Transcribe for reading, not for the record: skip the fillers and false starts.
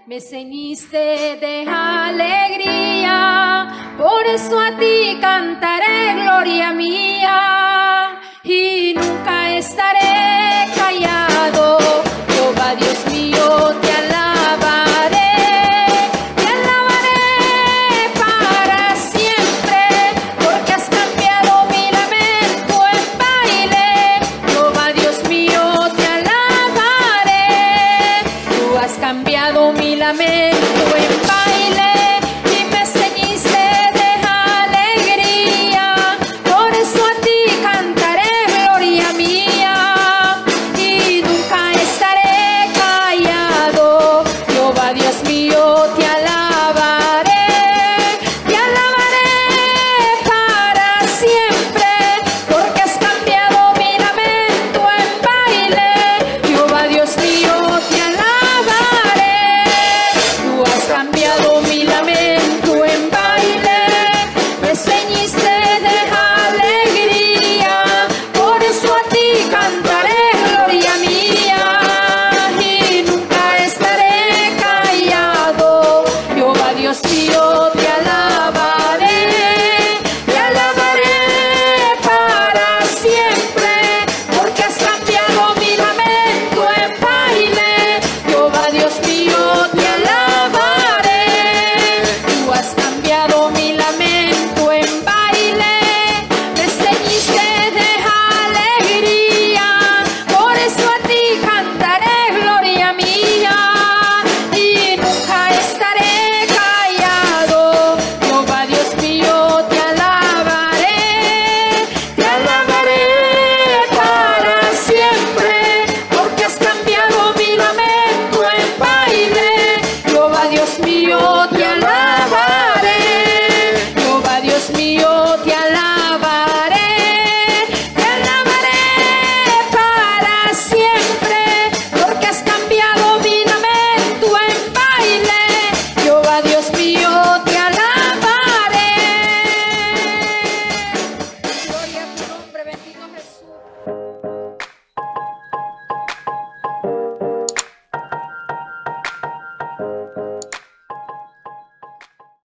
me ceñiste de alegría, por eso a ti cantaré, gloria mía, y nunca estaré callado. Jehová Dios mío, te alabaré para siempre, porque has cambiado mi lamento en baile. Jehová Dios mío, te alabaré, tú has cambiado mi lamento en baile y me ceñiste de alegría, por eso a ti cantaré, gloria mía, y nunca estaré callado. Jehová Dios mío,